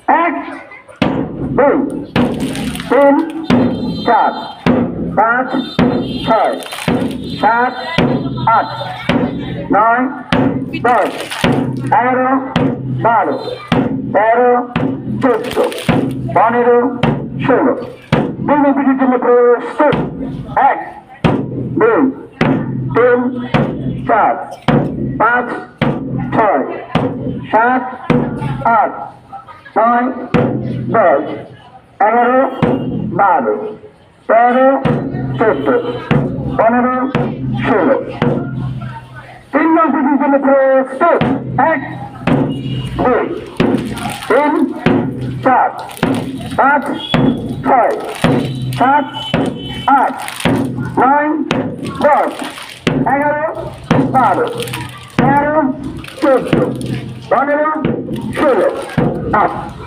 এক, দুই, তিন, চার, পাঁচ, ছয়, সাত, আট, নয়, 10, 11, 12, 13, 14, 15, 16। দুই মিনিটের জন্য প্রস্তুত। এক, দুই, তিন, চার, পাঁচ, ছয়, সাত, আট, নয়, 10, 11, 12, 13, 14, 15, 16। তিন মিনিটের জন্য প্রস্তুত। এক, দুই, তিন, চার, পাঁচ, ছয়, সাত, আট, নয়, 10, 11, 12, 13, 14, 15, 16।